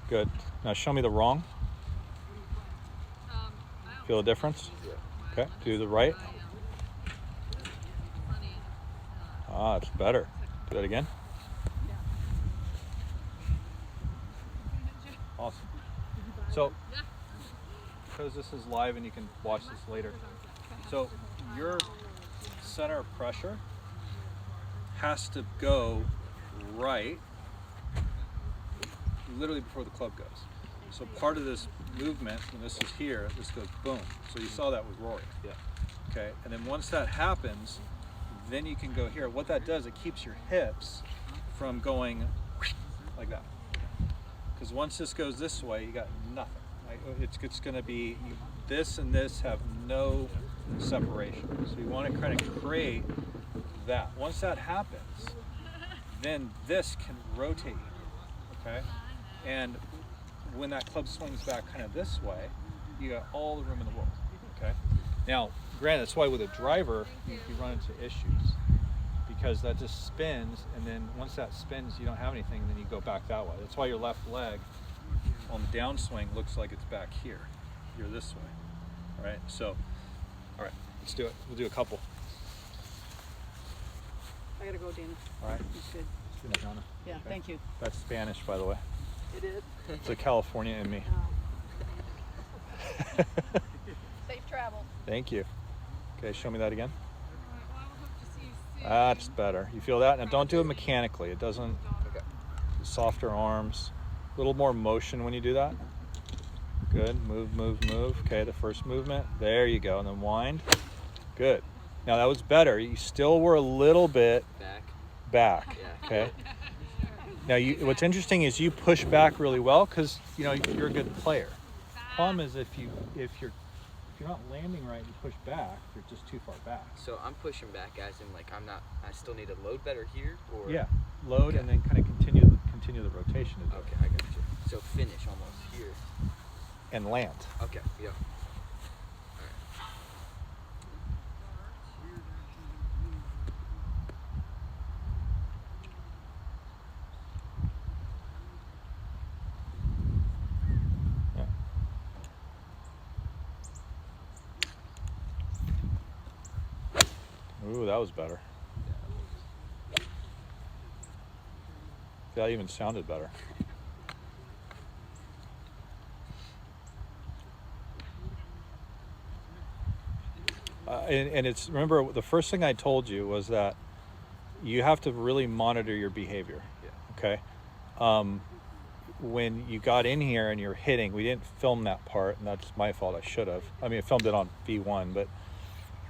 Good. Now show me the wrong. Feel a difference? Yeah. Okay, do the right. Ah, it's better. Do that again. Awesome. So, because this is live and you can watch this later, so your center of pressure has to go right literally before the club goes. So part of this movement, when this is here, this goes boom. So you saw that with Rory. Yeah. Okay, and then once that happens, then you can go here. What that does, it keeps your hips from going like that. Because once this goes this way, you got nothing. Like, it's going to be, this and this have no separation. So you want to kind of create that. Once that happens, then this can rotate you, okay? And when that club swings back kind of this way, you got all the room in the world, okay? Now, granted, that's why with a driver, you run into issues, because that just spins, and then once that spins, you don't have anything, and then you go back that way. That's why your left leg on the downswing looks like it's back here. You're this way, all right? So, all right, let's do it. We'll do a couple. I gotta go, Dana. All right. That's good. Good, Donna. Yeah, Okay. thank you. That's Spanish, by the way. It is. It's a California in me. Safe travel. Thank you. Okay, show me that again. That's better. You feel that? Now don't do it mechanically. It doesn't. Okay. Softer arms. A little more motion when you do that. Good. Move, move, move. Okay, the first movement. There you go. And then wind. Good. Now that was better. You still were a little bit back. Yeah. Okay. Now what's interesting is you push back really well because you're a good player. Problem is if you're not landing right and you push back, you're just too far back. So I'm pushing back, guys, and like I still need to load better here, or Yeah, load Okay. and then kind of continue the rotation to do it. Okay, I got you. So finish almost here. And land. Okay, yeah. Yeah. Ooh, that was better. That even sounded better. And it's, remember, the first thing I told you was that you have to really monitor your behavior. Yeah. Okay. When you got in here and you're hitting, we didn't film that part, and that's my fault. I should have. I mean, I filmed it on V1, but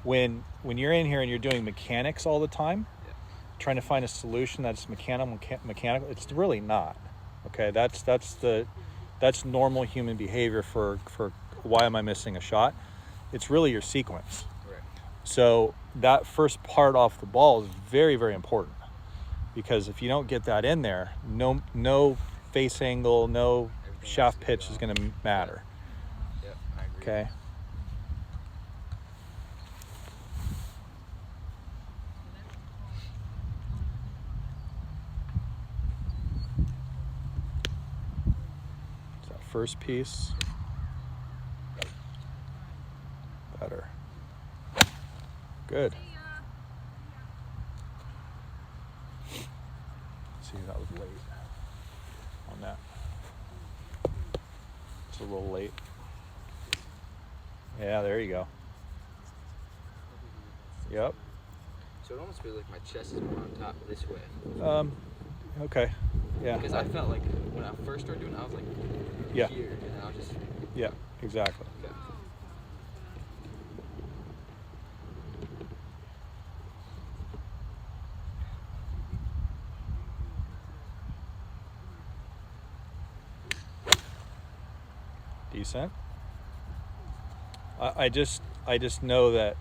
when you're in here and you're doing mechanics all the time, Yeah. trying to find a solution that's mechanical, it's really not. Okay, that's normal human behavior for why am I missing a shot? It's really your sequence. Right. So that first part off the ball is very, very important, because if you don't get that in there, no face angle, no Everything shaft has to pitch go is going to matter. Yep, I agree. Okay. So that first piece, better. Good. See, that was late on that. It's a little late. Yeah, there you go. Yep. So it almost feels like my chest is more on top this way. Okay. Yeah. Because I felt like when I first started doing it, I was like Yeah. here, and then I was just Yeah, exactly. okay. Decent. I just know that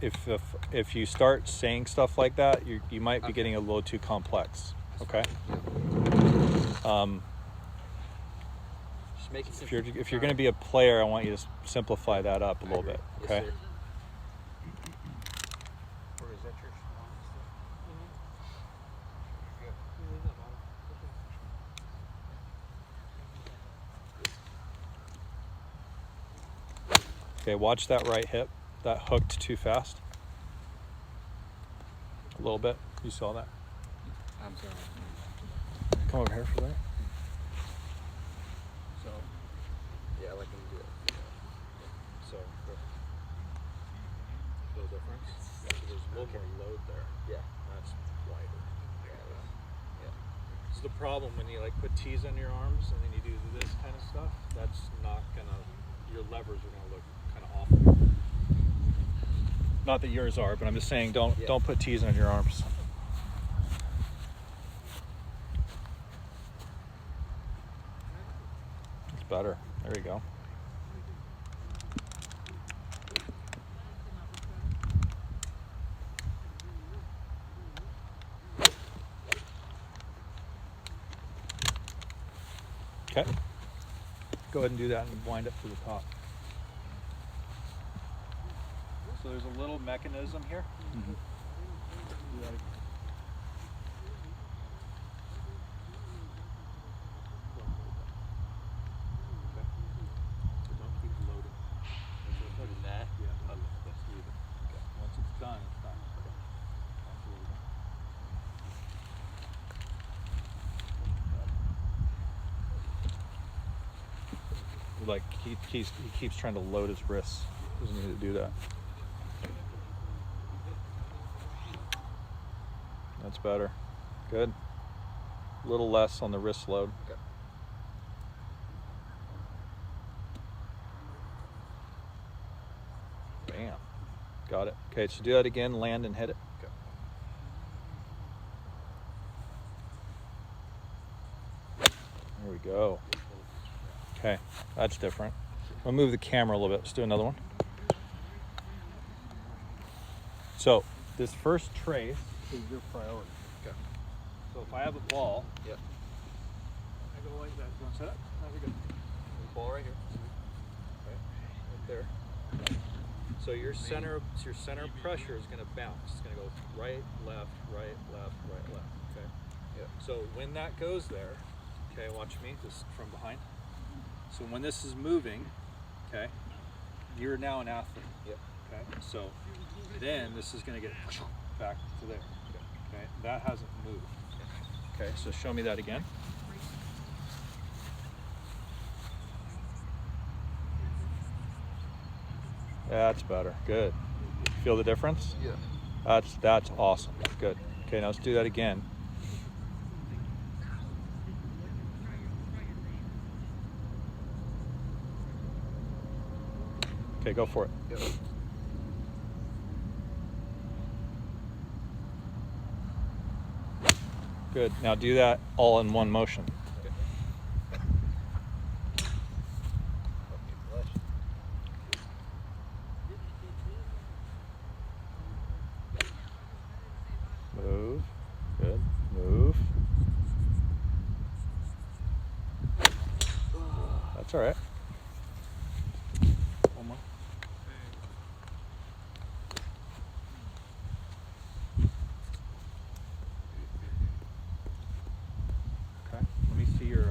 if you start saying stuff like that, you might be Okay. getting a little too complex. Okay. Just make it If you're simple. going to be a player, I want you to simplify that up a little bit. Yes, Okay. sir. Or is that your swan stuff? Good. Okay, watch that right hip. That hooked too fast. A little bit. You saw that? I'm sorry. Come over here for that. So, Yeah, like when you do it. so feel the difference? So there's a little more load there. Yeah. That's wider. Yeah. So the problem when you like put T's on your arms and then you do this kind of stuff, that's not gonna, your levers are gonna look kind of awful. Not that yours are, but I'm just saying don't put T's on your arms. It's better. There you go. Okay. Go ahead and do that and wind up to the top. So there's a little mechanism here. Mm-hmm. Once it's done, it's done. Like he keeps trying to load his wrists. Doesn't need to do that. That's better. Good. A little less on the wrist load. Okay. Bam. Got it. Okay, so do that again. Land and hit it. Okay. There we go. Okay, that's different. I'll move the camera a little bit. Let's do another one. So this first trace is your priority. Okay. So if I have a ball, Yep. I go like that. You want to set up? There we go. There's a ball right here. Right there. So your center of pressure is going to bounce. It's going to go right, left, right, left, right, left. Okay. Yep. So when that goes there, okay, watch me just from behind. So when this is moving, okay, you're now an athlete. Yep. Okay. So then this is going to get back to there. Okay. That hasn't moved. Okay. So show me that again. That's better. Good. Feel the difference? Yeah. That's awesome. Good. Okay, now let's do that again. Okay, go for it. Yep. Good. Now do that all in one motion. Move. Good. Move. That's all right. One more. Okay. Let me see your.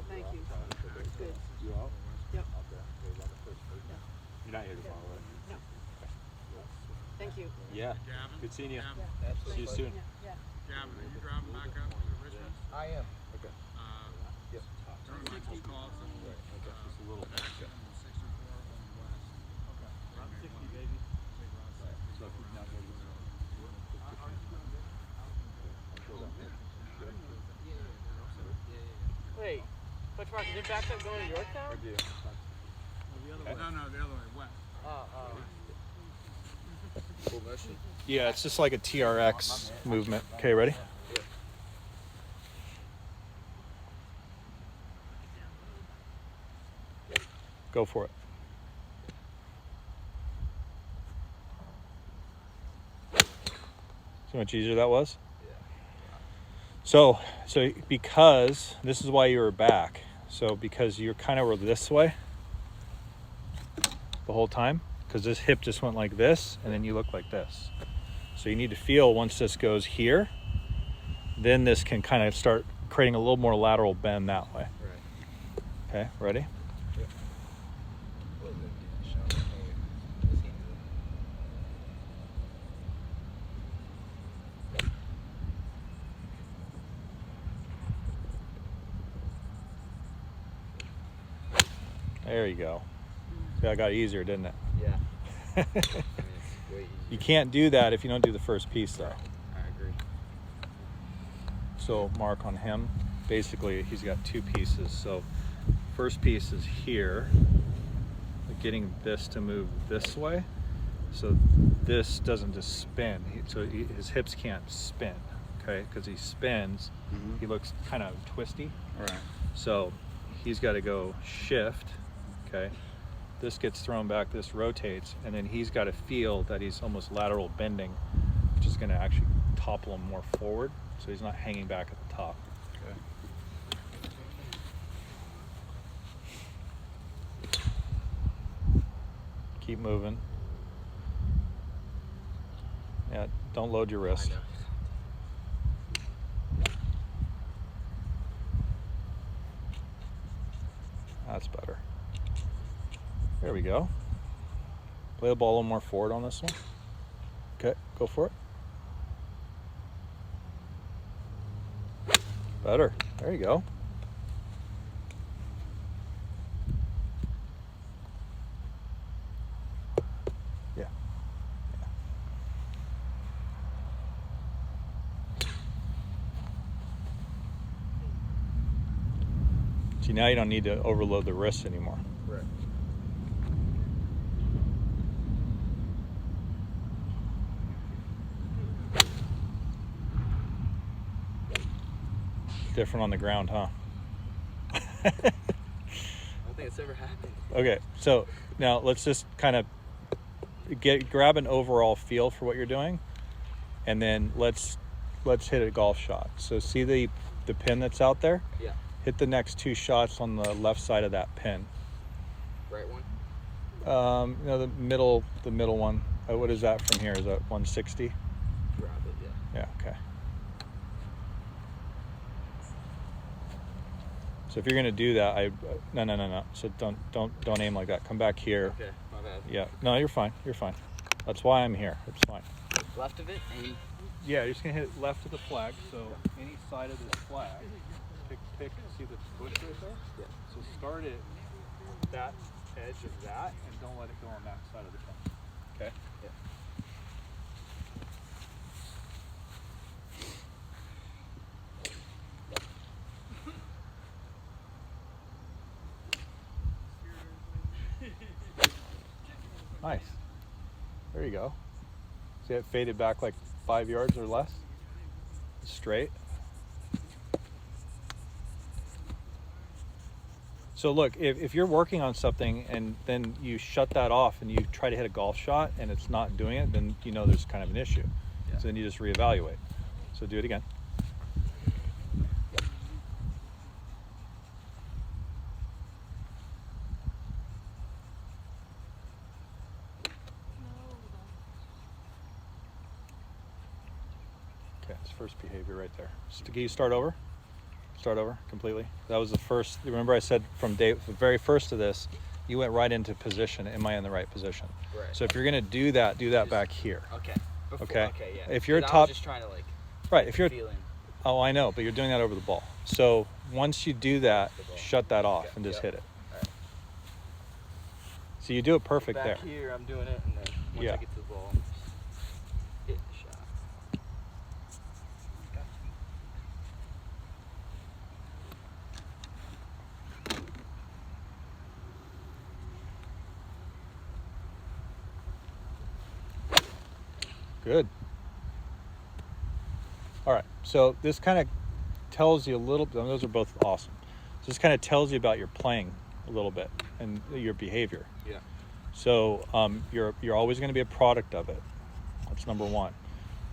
Thank you. Good. You out? Yep. You're not here tomorrow, right? No. Thank you. Yeah. Good seeing you. Absolutely. See you soon. Yeah. Gavin, are you driving back up to Richmond? I am. Okay. Yep. Turn my phone calls and Just a little. back to 64 on the west. Around 60, baby. So if you now go to Wait, Coach Mark, is it back up going to Yorktown? No, the other way, west. Full motion. Yeah, it's just like a TRX movement. Okay, ready? Go for it. See how much easier that was? So because this is why you were back. So because you kind of were this way the whole time, because this hip just went like this, and then you look like this. So you need to feel once this goes here, then this can kind of start creating a little more lateral bend that way. Right. Okay, ready? There you go. See, that got easier, didn't it? Yeah. I mean, it's way easier. You can't do that if you don't do the first piece, though. I agree. So mark on him. Basically, he's got two pieces. So first piece is here, getting this to move this way. So this doesn't just spin. His hips can't spin, okay? Because he spins, he looks kind of twisty. All right. So he's got to go shift, okay? This gets thrown back, this rotates, and then he's got to feel that he's almost lateral bending, which is going to actually topple him more forward, so he's not hanging back at the top. Okay. Keep moving. Yeah, don't load your wrist. I know. That's better. There we go. Play the ball a little more forward on this one. Okay, go for it. Better. There you go. Yeah. See, now you don't need to overload the wrists anymore. Right. Different on the ground, huh? I don't think it's ever happened. Okay, so now let's just kind of grab an overall feel for what you're doing, and then let's hit a golf shot. So see the pin that's out there? Yeah. Hit the next two shots on the left side of that pin. Right one? The middle one. What is that from here? Is that 160? Probably, yeah. Yeah, okay. So if you're gonna do that, no. So don't aim like that. Come back here. Okay, my bad. Yeah. No, you're fine. You're fine. That's why I'm here. It's fine. Left of it, aim. Yeah, you're just gonna hit left of the flag. So any side of this flag, pick. See the bush right there? Yeah. So start it that edge of that, and don't let it go on that side of the fence. Okay. Yeah. Nice. There you go. See it faded back like 5 yards or less? Straight. So look, if you're working on something and then you shut that off and you try to hit a golf shot and it's not doing it, then you know there's kind of an issue. Yeah. So then you just reevaluate. So do it again. Okay, it's first behavior right there. Can you start over? Start over completely. That was the first. Remember I said from the very first of this, you went right into position. Am I in the right position? Right. So if you're gonna do that back here. Okay. Before, Okay. Okay, yeah. If you're 'Cause I top- was just trying to like Right. If you're. feeling. Oh, I know, but you're doing that over the ball. So once you do that, The ball. shut that off Okay, and just yeah. hit it. Alright. So you do it perfect Back there. here, I'm doing it, and then once Yeah. I get to the ball, hit the shot. Good. All right. So this kind of tells you a little bit. Those are both awesome. So this kind of tells you about your playing a little bit and your behavior. Yeah. So you're always going to be a product of it. That's number one.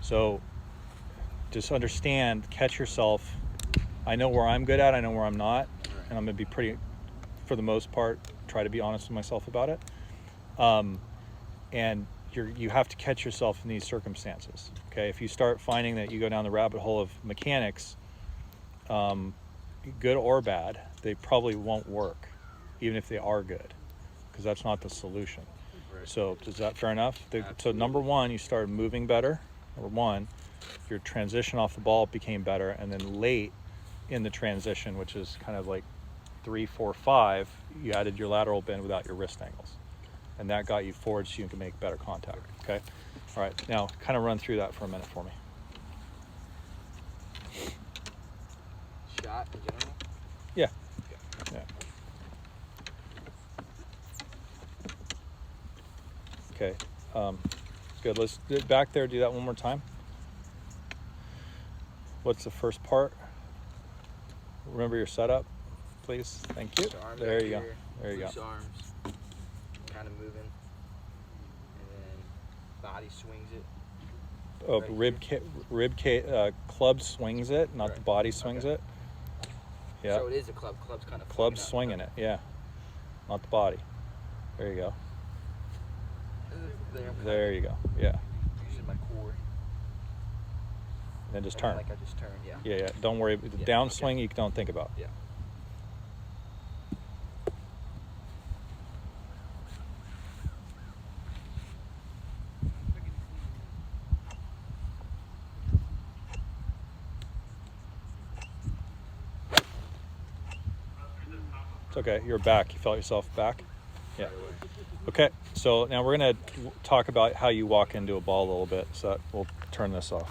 So just understand, catch yourself. I know where I'm good at. I know where I'm not, and I'm going to be pretty, for the most part, try to be honest with myself about it. And you have to catch yourself in these circumstances. Okay, if you start finding that you go down the rabbit hole of mechanics, good or bad, they probably won't work, even if they are good, because that's not the solution. Right. So is that fair enough? So Absolutely. number one, you started moving better. Number one, your transition off the ball became better, and then late in the transition, which is kind of like 3, 4, 5, you added your lateral bend without your wrist angles, and that got you forward so you can make better contact. Okay, all right. Now, kind of run through that for a minute for me. Shot in general. Yeah. Yeah. Okay. Good. Let's back there. Do that one more time. What's the first part? Remember your setup, please. Thank you. So arms There up you go. here, There you go. loose arms, kind of moving, and then body swings it. Oh, Right club swings it, not the Right. body swings Okay. it. Yeah. So it is a club. Club's kind of Club swinging it. Yeah. Not the body. There you go. There you go. Yeah. Using my core. Then just And then, turn. Like I just turned. Yeah. Yeah, yeah. Don't worry. The Yeah, downswing okay. you don't think about. Yeah. It's okay. You're back. You felt yourself back? Yeah. Right away. Okay. So now we're going to talk about how you walk into a ball a little bit. So we'll turn this off.